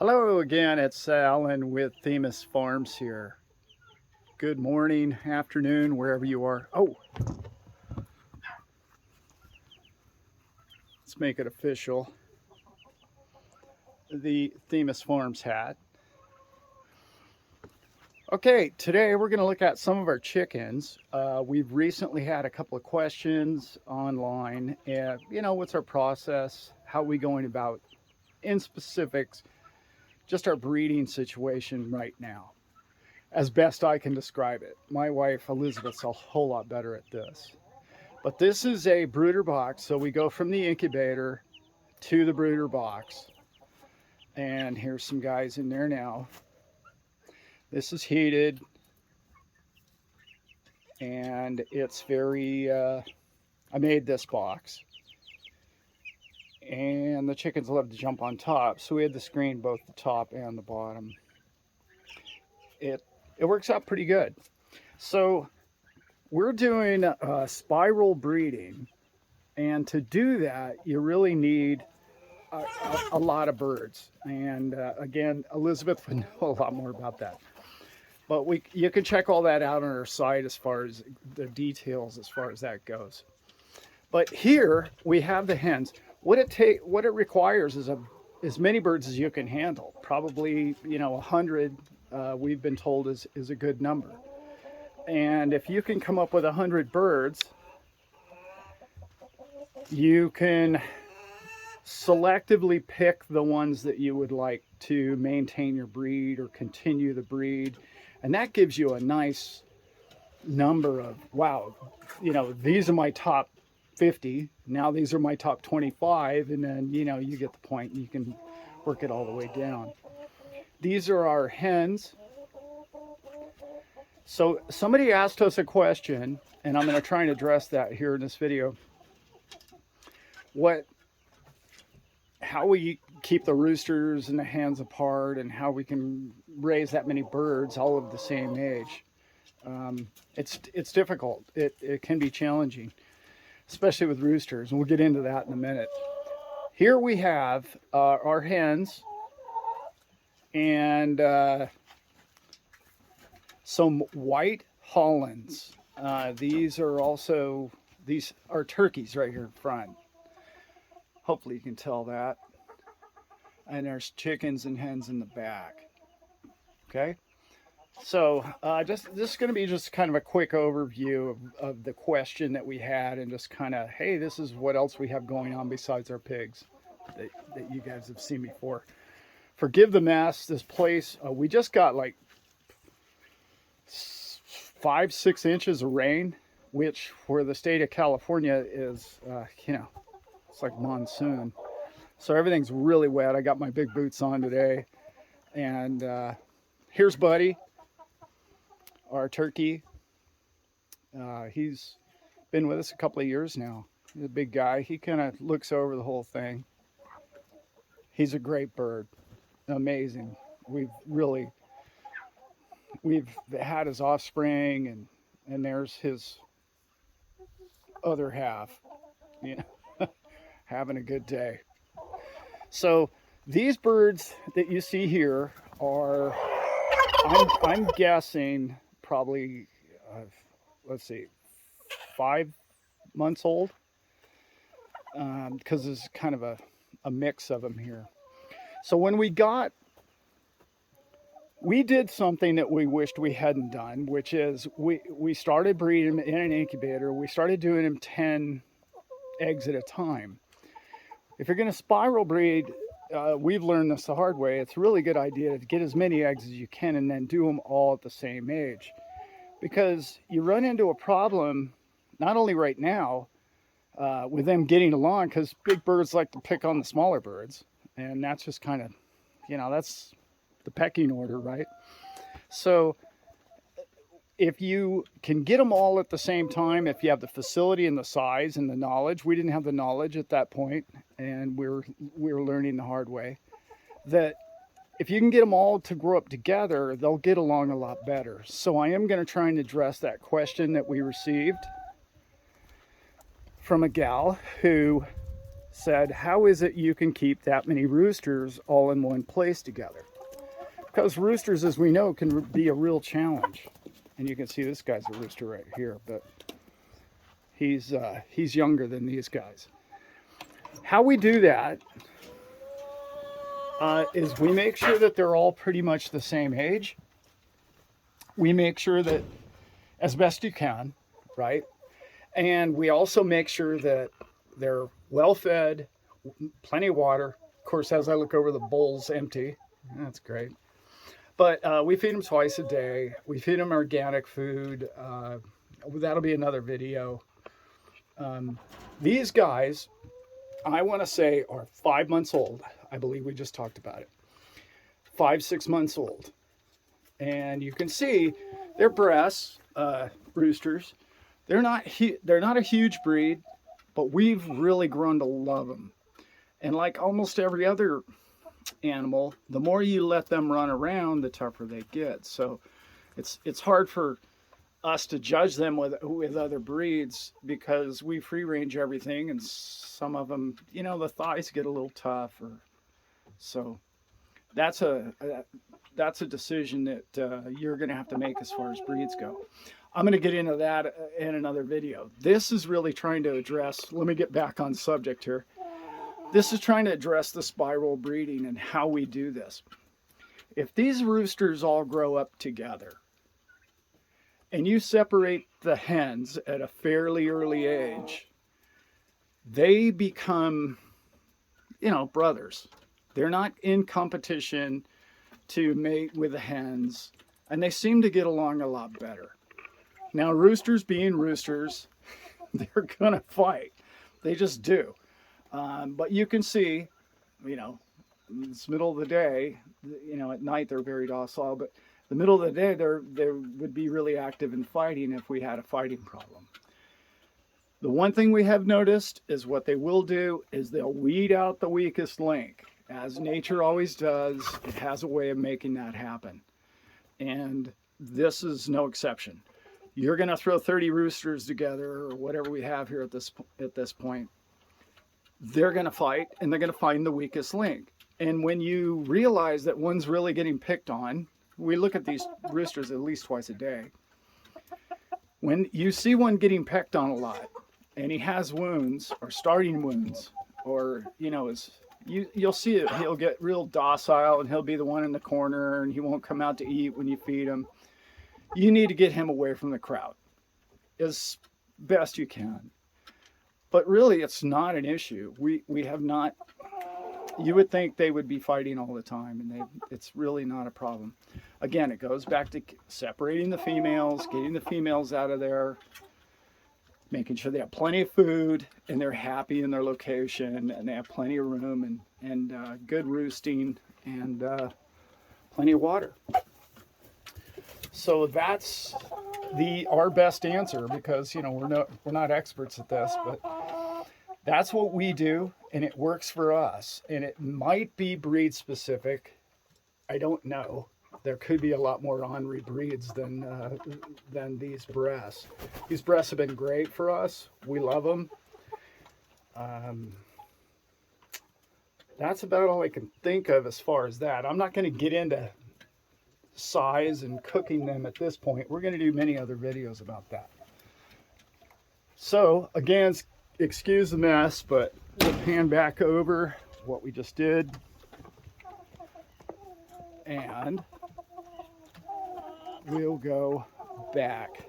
Hello again, it's Alan with Themis Farms here. Good morning, afternoon, wherever you are. Oh, let's make it official. The Themis Farms hat. Okay, today we're going to look at some of our chickens. We've recently had a couple of questions online, and what's our process? How are we going about, in specifics, just our breeding situation right now, as best I can describe it. My wife Elizabeth's a whole lot better at this. But this is a brooder box, so we go from the incubator to the brooder box. And here's some guys in there now. This is heated, and it's very, I made this box. And the chickens love to jump on top, so we had to screen both the top and the bottom. It works out pretty good. So we're doing spiral breeding, and to do that you really need a lot of birds. And again, Elizabeth would know a lot more about that, but you can check all that out on our site as far as the details as far as that goes. But here we have the hens. What it requires is as many birds as you can handle. Probably 100 we've been told is a good number. And if you can come up with 100 birds, you can selectively pick the ones that you would like to maintain your breed or continue the breed. And that gives you a nice number of, wow, these are my top 50. Now these are my top 25. And then, you get the point, and you can work it all the way down. These are our hens. So somebody asked us a question, and I'm going to try and address that here in this video. How we keep the roosters and the hens apart, and how we can raise that many birds all of the same age. It's difficult. It can be challenging, especially with roosters, and we'll get into that in a minute. Here we have our hens and some white Hollands. These are turkeys right here in front. Hopefully you can tell that. And there's chickens and hens in the back. Okay. So this is going to be just kind of a quick overview of the question that we had, and just kind of, hey, this is what else we have going on besides our pigs that you guys have seen before. Forgive the mess. This place, we just got like 5-6 inches of rain, which for the state of California is, it's like monsoon. So everything's really wet. I got my big boots on today. And here's Buddy, our turkey. He's been with us a couple of years now. He's a big guy. He kind of looks over the whole thing. He's a great bird. Amazing. We've had his offspring, and there's his other half, having a good day. So these birds that you see here are, I'm guessing, probably, let's see, 5 months old, because there's kind of a mix of them here. So when we did something that we wished we hadn't done, which is we started breeding them in an incubator. We started doing them 10 eggs at a time. If you're going to spiral breed, we've learned this the hard way. It's a really good idea to get as many eggs as you can and then do them all at the same age. Because you run into a problem, not only right now, with them getting along, because big birds like to pick on the smaller birds. And that's just kind of, that's the pecking order, right? So if you can get them all at the same time, if you have the facility and the size and the knowledge, we didn't have the knowledge at that point, and we were learning the hard way, that if you can get them all to grow up together, they'll get along a lot better. So I am going to try and address that question that we received from a gal who said, how is it you can keep that many roosters all in one place together? Because roosters, as we know, can be a real challenge. And you can see this guy's a rooster right here, but he's younger than these guys. How we do that is we make sure that they're all pretty much the same age. We make sure that as best you can, right? And we also make sure that they're well fed, plenty of water. Of course, as I look over, the bowl's empty. That's great. But we feed them twice a day. We feed them organic food. That'll be another video. These guys, I want to say, are 5 months old. I believe we just talked about it. 5-6 months old. And you can see they're Bresse roosters. They're not a huge breed, but we've really grown to love them. And like almost every other animal, the more you let them run around, the tougher they get. So it's hard for us to judge them with other breeds because we free range everything, and some of them, you know, the thighs get a little tough, so that's a decision that you're going to have to make as far as breeds go. I'm going to get into that in another video. This is really trying to address, let me get back on subject here. This is trying to address the spiral breeding and how we do this. If these roosters all grow up together and you separate the hens at a fairly early age, they become, you know, brothers. They're not in competition to mate with the hens, and they seem to get along a lot better. Now, roosters being roosters, they're gonna fight. They just do. But you can see, you know, it's middle of the day, you know, at night they're very docile, but the middle of the day they would be really active in fighting if we had a fighting problem. The one thing we have noticed is what they will do is they'll weed out the weakest link. As nature always does, it has a way of making that happen. And this is no exception. You're going to throw 30 roosters together or whatever we have here at this point. They're going to fight, and they're going to find the weakest link. And when you realize that one's really getting picked on, we look at these roosters at least twice a day. When you see one getting pecked on a lot, and he has wounds or starting wounds, or, you know, you'll see it, he'll get real docile and he'll be the one in the corner and he won't come out to eat when you feed him. You need to get him away from the crowd as best you can. But really, it's not an issue. We have not, you would think they would be fighting all the time, and it's really not a problem. Again, it goes back to separating the females, getting the females out of there, making sure they have plenty of food and they're happy in their location and they have plenty of room and good roosting and plenty of water. So that's our best answer, because, you know, we're not experts at this, but that's what we do, and it works for us. And it might be breed specific. I don't know. There could be a lot more ornery breeds than these Bresse. These Bresse have been great for us. We love them. That's about all I can think of as far as that. I'm not going to get into size and cooking them at this point. We're going to do many other videos about that. So again, excuse the mess, but we'll pan back over what we just did. And we'll go back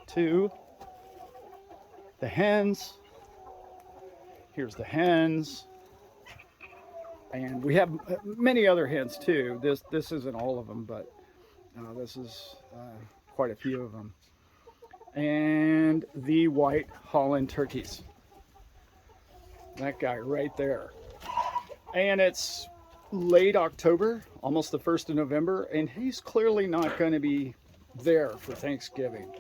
to the hens. Here's the hens. And we have many other hens too. This isn't all of them, but this is quite a few of them. And the white Holland turkeys. That guy right there. And it's late October, almost the 1st of November, and he's clearly not going to be there for Thanksgiving.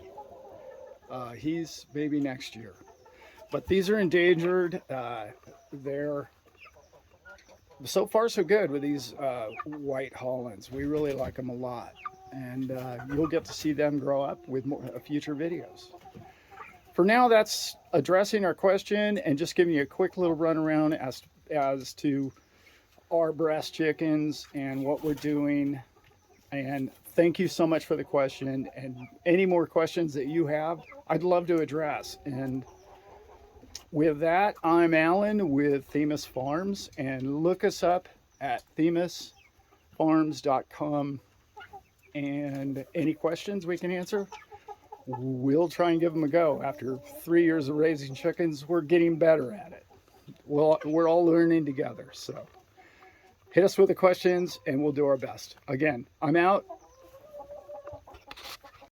He's maybe next year. But these are endangered. They're so far so good with these white Hollands. We really like them a lot, and you'll get to see them grow up with more future videos. for now, that's addressing our question and just giving you a quick little run around as to our Bresse chickens and what we're doing. And thank you so much for the question. And any more questions that you have, I'd love to address. And with that, I'm Alan with Themis Farms, and look us up at themisfarms.com. And any questions we can answer, we'll try and give them a go. After 3 years of raising chickens, we're getting better at it. We're all learning together. So hit us with the questions and we'll do our best. Again, I'm out.